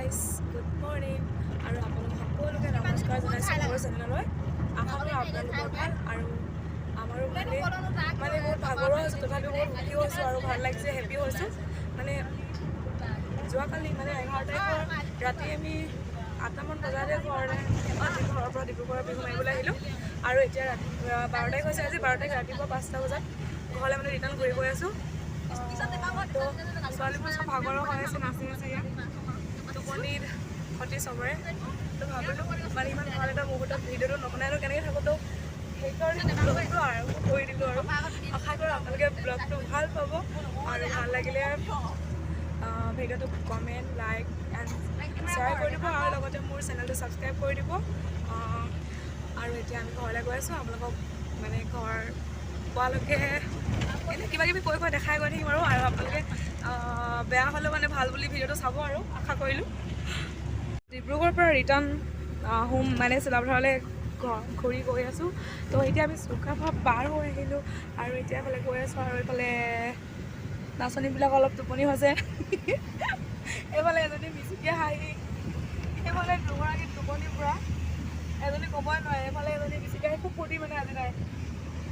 guys, good morning. আৰু আপোনালোক সকলোকে নমস্কাৰ জনাইছোঁ মোৰ চেনেললৈ। আশা কৰোঁ আপোনালোকৰ ভাল আৰু আমাৰো ভালেই। মানে বহুত ভাগৰুৱা হৈছোঁ, তথাপিও বহুত সুখী হৈছোঁ আৰু ভাল লাগিছে, হেপী হৈছোঁ। মানে যোৱাকালি মানে 11 তাৰিখৰ ৰাতি আমি 8টামান বজাতে ঘৰৰ পৰা ডিব্ৰুগড়ৰ বিহু মাৰিবলৈ আহিলোঁ। আৰু এতিয়া ৰাতি 12 তাৰিখ হৈছে, আজি 12 তাৰিখ ৰাতিপুৱা 5টা বজাত ঘৰলৈ মানে ৰিটাৰ্ণ ঘূৰি গৈ আছোঁ। তো ছোৱালীবোৰ চব ভাগৰুৱা হৈ আছে, নাচি আছে ইয়াত টোপনিৰ সতি চবৰে। তো ভাবিলোঁ মানে ইমান ভাল এটা মুহূৰ্তত ভিডিঅ'টো নবনাইনো কেনেকৈ থাকোঁ, তো সেইকাৰণে ব্লগটো আৰম্ভ কৰি দিলোঁ। আৰু আশা কৰোঁ আপোনালোকে ব্লগটো ভাল পাব আৰু ভাল লাগিলে ভিডিঅ'টো কমেণ্ট, লাইক এণ্ড শ্বেয়াৰ কৰি দিব আৰু লগতে মোৰ চেনেলটো ছাবস্ক্ৰাইব কৰি দিব। আৰু এতিয়া আমি ঘৰলৈ গৈ আছোঁ। আপোনালোকক মানে ঘৰ পোৱালৈকে এনেই কিবা কিবি কৈ দেখাই গৈ থাকিম আৰু আপোনালোকে বেয়া হ'লেও মানে ভাল বুলি ভিডিঅ'টো চাব আৰু আশা কৰিলোঁ। ডিব্ৰুগড়ৰ পৰা ৰিটাৰ্ণ হোম মানে চিলাপথাৰলৈ ঘূৰি গৈ আছোঁ। তো এতিয়া আমি চুকাফা পাৰ হৈ আহিলোঁ আৰু এতিয়া এইফালে গৈ আছোঁ। আৰু এইফালে নাচনীবিলাক অলপ টোপনি হৈছে। এইফালে এজনী মিচিকিয়া হাঁহি, সেইফালে দুগৰাকী টোপনি পূৰা, এজনী ক'বই নোৱাৰে। এইফালে এজনী মিচিকিয়া হাঁহি খুব ফূৰ্তি মানে আজি নাই।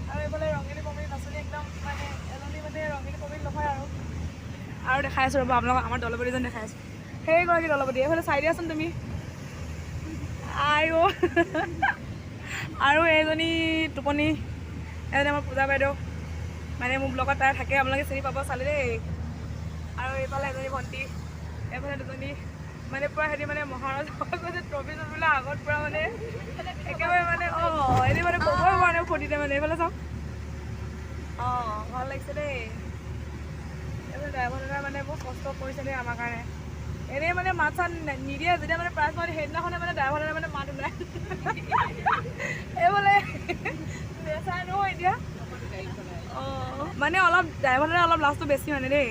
আৰু এইফালে ৰঙিলী পমিলী নাচনী একদম মানে এজনী মানে ৰঙিলী পমিলী নহয় আৰু দেখাই আছোঁ ৰ'ব আপোনালোকক আমাৰ দলপতিজন দেখাই আছোঁ। সেইগৰাকী দলপতি এইফালে চাই দিয়াচোন তুমি। আৰু এইজনী টোপনি, এজনী আমাৰ পূজা বাইদেউ, মানে মোৰ ব্লগত তাই থাকে, আপোনালোকে চিনি পাব চালে দেই। আৰু এইফালে এজনী ভণ্টি, এইফালে দুজনী মানে পূৰা সিহঁতি মানে মহাৰাজ গৈছে ট্ৰফি চফিবিলাক আগত পূৰা মানে একেবাৰে মানে এনে মানে ক'বই পৰা নাই ফূৰ্তিতে মানে। এইফালে চাওক, ভাল লাগিছে দেই। এইফালে ড্ৰাইভাৰ দাদা মানে বহুত কষ্ট কৰিছে দেই আমাৰ কাৰণে। এনেই মানে মাত চাত নিদিয়ে, যেতিয়া মানে প্ৰাইজ মাতে সেইদিনাখনে মানে ড্ৰাইভাৰ দাদা মানে মাত ওলায়। এইফালে চাই নহয় এতিয়া মানে অলপ ড্ৰাইভাৰ দাদা অলপ লাজটো বেছি মানে দেই।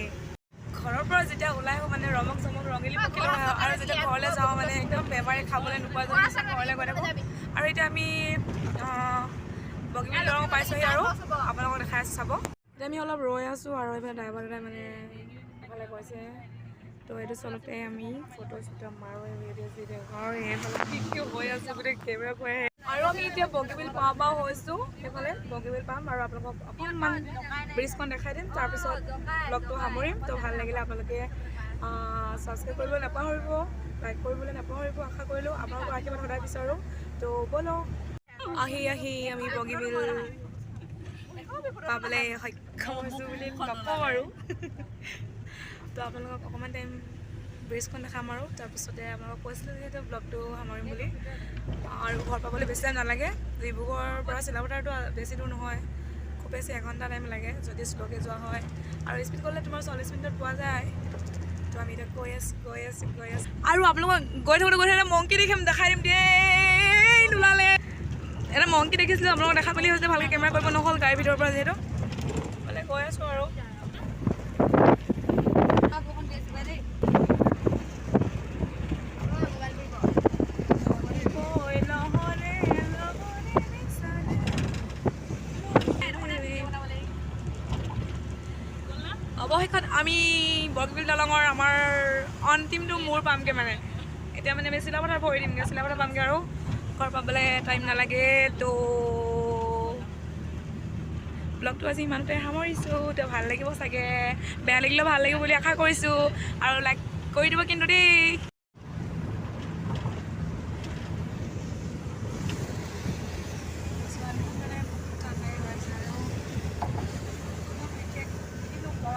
ঘৰৰ পৰা যেতিয়া ওলাই আহোঁ মানে ৰমক চমক ৰঙিলী পকিলোঁ আৰু যেতিয়া ঘৰলৈ যাওঁ মানে একদম বেমাৰী খাবলৈ নোপোৱা যেন ঘৰলৈ গৈ থাকোঁ। আৰু এতিয়া আমি বগীবিল দলং পাইছোঁহি আৰু আপোনালোকক দেখাই আছোঁ চাব। এতিয়া আমি অলপ ৰৈ আছোঁ আৰু এইফালে ড্ৰাইভাৰ দাদাই মানে এইফালে কৈছে। তো এইটো চলতে আমি ফটো চটো মাৰোঁ, ভিডিঅ' চিডিঅ' আৰু এইফালে কি হৈ আছোঁ গোটেই কেমেৰা কৈ আহে। আৰু আমি এতিয়া বগীবিল পাওঁ হৈছোঁ, সেইফালে বগীবিল পাম আৰু আপোনালোকক অকণমান ব্ৰিজখন দেখাই দিম, তাৰপিছত ব্লগটো সামৰিম। তো ভাল লাগিলে আপোনালোকে ছাবস্ক্ৰাইব কৰিবলৈ নাপাহৰিব, লাইক কৰিবলৈ নাপাহৰিব। আশা কৰিলোঁ আপোনালোকৰ আশীৰ্বাদ সদায় বিচাৰোঁ। তো ব'লক, আহি আমি বগীবিল পাবলৈ সক্ষম হৈছোঁ বুলি নকওঁ আৰু। তো আপোনালোকক অকণমান টাইম ব্ৰিজখন দেখাম আৰু তাৰপিছতে আপোনালোকক কৈছিলোঁ যিহেতু ব্লগটো সামৰিম বুলি। আৰু ঘৰ পাবলৈ বেছি টাইম নালাগে, ডিব্ৰুগড়ৰ পৰা চিলাপথাৰটো বেছি দূৰ নহয়, খুব বেছি 1 ঘণ্টা টাইম লাগে যদি শ্ল'কৈ যোৱা হয়। আৰু স্পীড গ'লে তোমাৰ 40 মিনিটত পোৱা যায়। তো আমি এতিয়া গৈ আছোঁ আৰু আপোনালোকক গৈ থাকোঁতে মংকি দেখাই দিম দেই। নোলালে এটা মংকি দেখিছিলোঁ, আপোনালোকক দেখা পালি হৈছে, ভালকৈ কেমেৰা কৰিব নহ'ল গাড়ীৰ ভিতৰৰ পৰা যিহেতু। মানে গৈ আছোঁ আৰু অৱশেষত আমি বগীবিল দলঙৰ আমাৰ অন্তিমটো মূৰ পামগৈ। মানে এতিয়া মানে আমি চিলাপথাৰ ভৰি দিমগৈ, চিলাপথাৰ পামগৈ আৰু ঘৰ পাবলৈ টাইম নালাগে। তো ব্লগটো আজি ইমানতে সামৰিছোঁ। তো ভাল লাগিব চাগে, বেয়া লাগিলেও ভাল লাগিব বুলি আশা কৰিছোঁ। আৰু লাইক কৰি দিব কিন্তু দেই।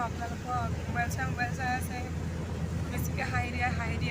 আপোনালোকক মোবাইল চাই আছে, বেছিকৈ হাঁহি দিয়ে